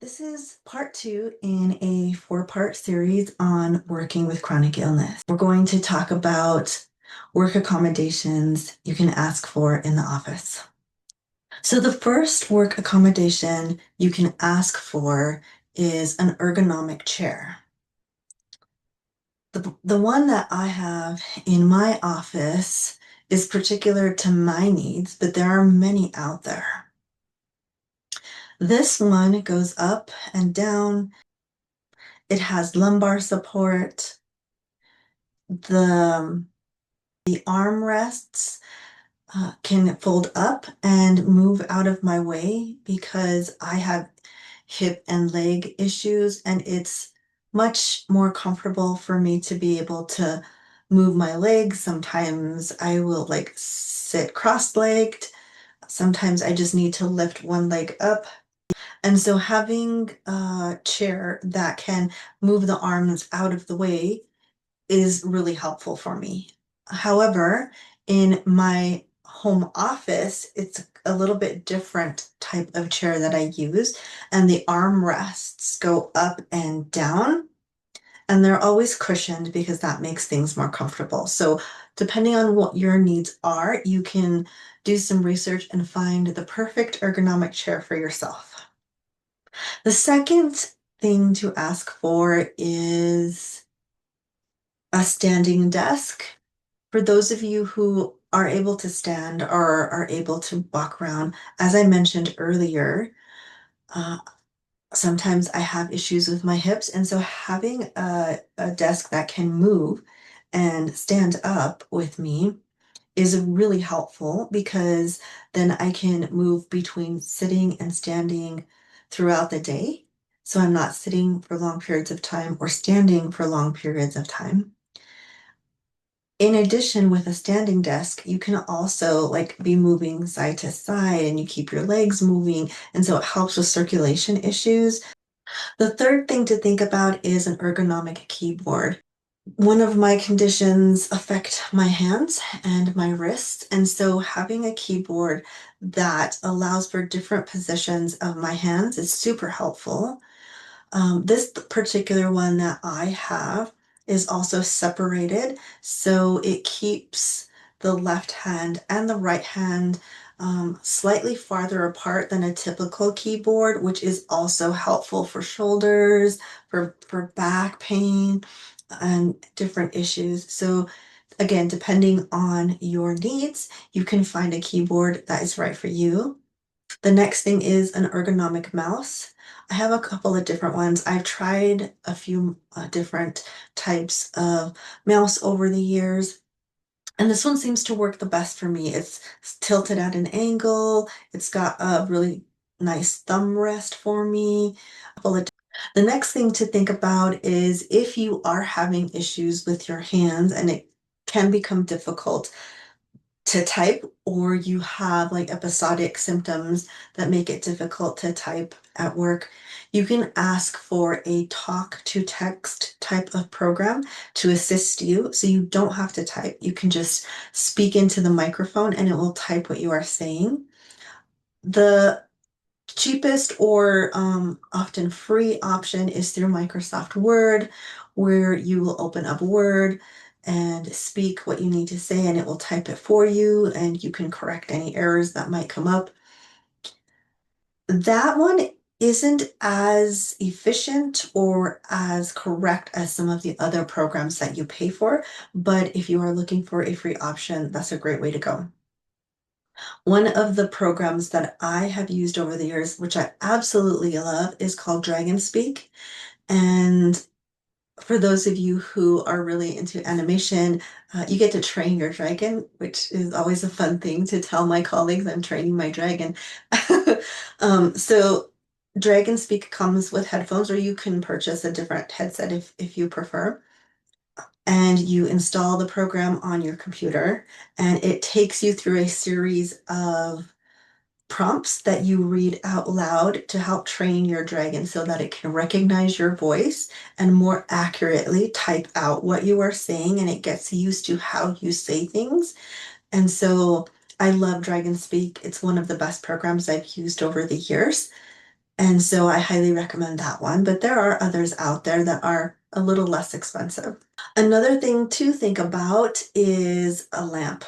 This is part two in a four-part series on working with chronic illness. We're going to talk about work accommodations you can ask for in the office. So the first work accommodation you can ask for is an ergonomic chair. The one that I have in my office is particular to my needs, but there are many out there. This one goes up and down. It has lumbar support. The armrests can fold up and move out of my way because I have hip and leg issues, and it's much more comfortable for me to be able to move my legs. Sometimes I will like sit cross-legged. Sometimes I just need to lift one leg up. And so having a chair that can move the arms out of the way is really helpful for me. However, in my home office, it's a little bit different type of chair that I use, and the armrests go up and down, and they're always cushioned because that makes things more comfortable. So, depending on what your needs are, you can do some research and find the perfect ergonomic chair for yourself. The second thing to ask for is a standing desk. For those of you who are able to stand or are able to walk around, as I mentioned earlier, uh, sometimes I have issues with my hips. And so having a desk that can move and stand up with me is really helpful because then I can move between sitting and standing throughout the day. So I'm not sitting for long periods of time or standing for long periods of time. In addition, with a standing desk, you can also like be moving side to side and you keep your legs moving. And so it helps with circulation issues. The third thing to think about is an ergonomic keyboard. One of my conditions affect my hands and my wrists. And so having a keyboard that allows for different positions of my hands is super helpful. This particular one that I have is also separated, so it keeps the left hand and the right hand slightly farther apart than a typical keyboard, which is also helpful for shoulders, for back pain, and different issues. So again, depending on your needs, you can find a keyboard that is right for you. The next thing is an ergonomic mouse. I have a couple of different ones. I've tried a few different types of mouse over the years, and this one seems to work the best for me. It's tilted at an angle. It's got a really nice thumb rest for me. The next thing to think about is if you are having issues with your hands and it can become difficult to type, or you have like episodic symptoms that make it difficult to type at work, you can ask for a talk to text type of program to assist you. So you don't have to type. You can just speak into the microphone and it will type what you are saying. The cheapest or often free option is through Microsoft Word, where you will open up Word and speak what you need to say, and it will type it for you, and you can correct any errors that might come up. That one isn't as efficient or as correct as some of the other programs that you pay for, but if you are looking for a free option, that's a great way to go. One of the programs that I have used over the years, which I absolutely love, is called Dragon Speak. And for those of you who are really into animation, you get to train your dragon, which is always a fun thing to tell my colleagues I'm training my dragon. So Dragon Speak comes with headphones, or you can purchase a different headset if you prefer. And you install the program on your computer, and it takes you through a series of prompts that you read out loud to help train your dragon so that it can recognize your voice and more accurately type out what you are saying, and it gets used to how you say things. And so I love Dragon Speak. It's one of the best programs I've used over the years. And so I highly recommend that one, but there are others out there that are a little less expensive. Another thing to think about is a lamp.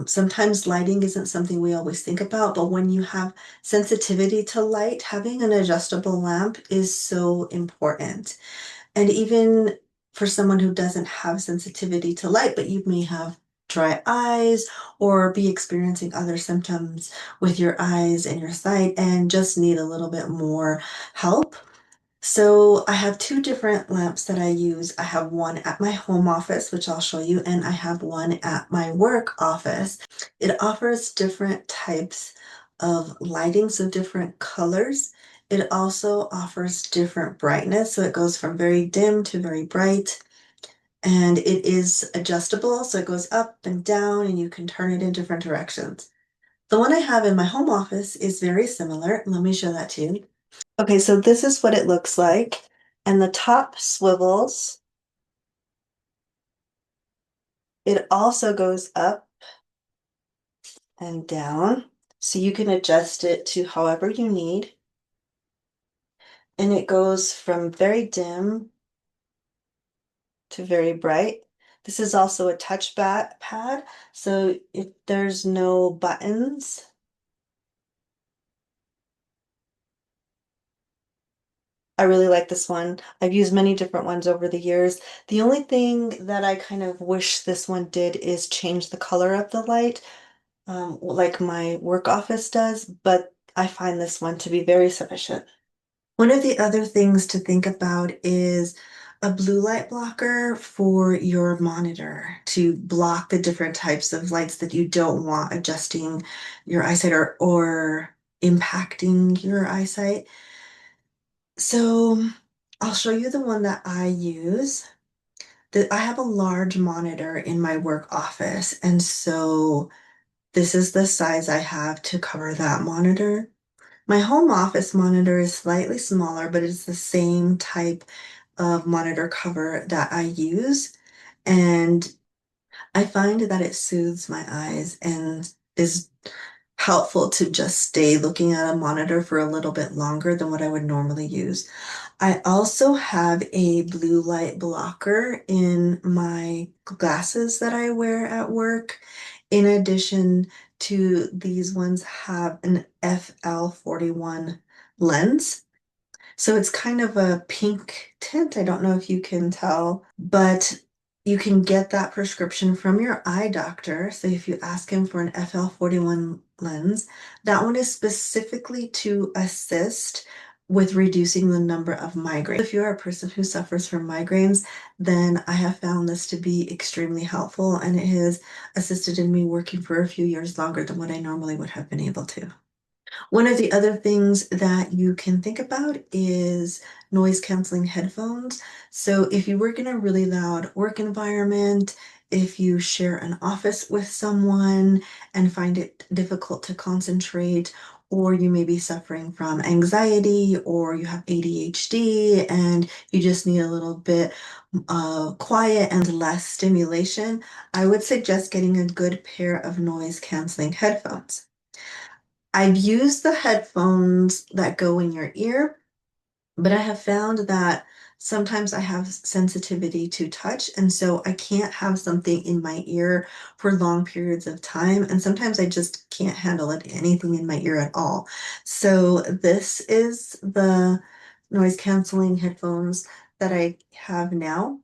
Sometimes lighting isn't something we always think about, but when you have sensitivity to light, having an adjustable lamp is so important. And even for someone who doesn't have sensitivity to light, but you may have dry eyes or be experiencing other symptoms with your eyes and your sight and just need a little bit more help. So I have two different lamps that I use. I have one at my home office, which I'll show you, and I have one at my work office. It offers different types of lighting, so different colors. It also offers different brightness, so it goes from very dim to very bright. And it is adjustable, so it goes up and down, and you can turn it in different directions. The one I have in my home office is very similar. Let me show that to you. Okay, so this is what it looks like. And the top swivels. It also goes up and down. So you can adjust it to however you need. And it goes from very dim to very bright. This is also a touch pad. So if there's no buttons, I really like this one. I've used many different ones over the years. The only thing that I kind of wish this one did is change the color of the light, like my work office does, but I find this one to be very sufficient. One of the other things to think about is a blue light blocker for your monitor to block the different types of lights that you don't want adjusting your eyesight or impacting your eyesight. So I'll show you the one that I use. I have a large monitor in my work office, and so this is the size I have to cover that monitor. My home office monitor is slightly smaller, but it's the same type of monitor cover that I use. And I find that it soothes my eyes and is helpful to just stay looking at a monitor for a little bit longer than what I would normally use. I also have a blue light blocker in my glasses that I wear at work. In addition to these ones have an FL41 lens. So it's kind of a pink tint. I don't know if you can tell, but you can get that prescription from your eye doctor. So if you ask him for an FL41 lens, that one is specifically to assist with reducing the number of migraines. If you're a person who suffers from migraines, then I have found this to be extremely helpful, and it has assisted in me working for a few years longer than what I normally would have been able to. One of the other things that you can think about is noise canceling headphones. So if you work in a really loud work environment, if you share an office with someone and find it difficult to concentrate, or you may be suffering from anxiety, or you have ADHD and you just need a little bit quiet and less stimulation, I would suggest getting a good pair of noise canceling headphones. I've used the headphones that go in your ear, but I have found that sometimes I have sensitivity to touch, and so I can't have something in my ear for long periods of time, and sometimes I just can't handle anything in my ear at all. So this is the noise canceling headphones that I have now.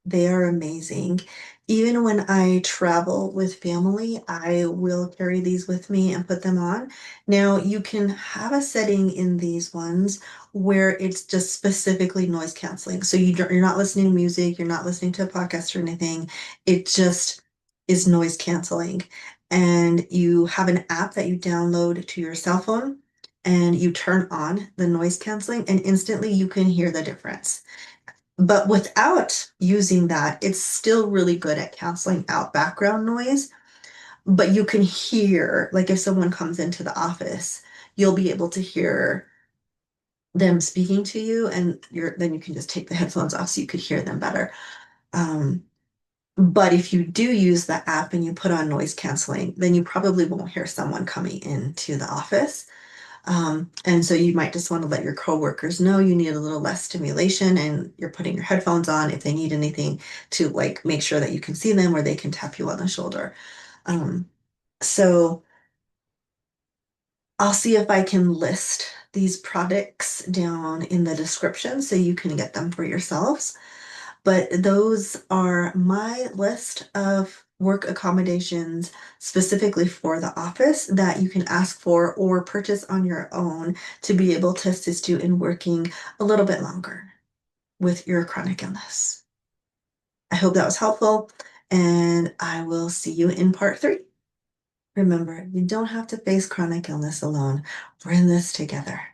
They are amazing. Even when I travel with family, I will carry these with me and put them on. Now, you can have a setting in these ones where it's just specifically noise canceling. So you're not listening to music, you're not listening to a podcast or anything. It just is noise canceling. And you have an app that you download to your cell phone and you turn on the noise canceling, and instantly you can hear the difference. But without using that, it's still really good at canceling out background noise. But you can hear, like if someone comes into the office, you'll be able to hear them speaking to you, and then you can just take the headphones off so you could hear them better. Um, but if you do use the app and you put on noise canceling, then you probably won't hear someone coming into the office. And so you might just want to let your coworkers know you need a little less stimulation and you're putting your headphones on if they need anything to like make sure that you can see them or they can tap you on the shoulder. Um, so I'll see if I can list these products down in the description so you can get them for yourselves. But those are my list of work accommodations specifically for the office that you can ask for or purchase on your own to be able to assist you in working a little bit longer with your chronic illness. I hope that was helpful, and I will see you in part 3. Remember, you don't have to face chronic illness alone. We're in this together.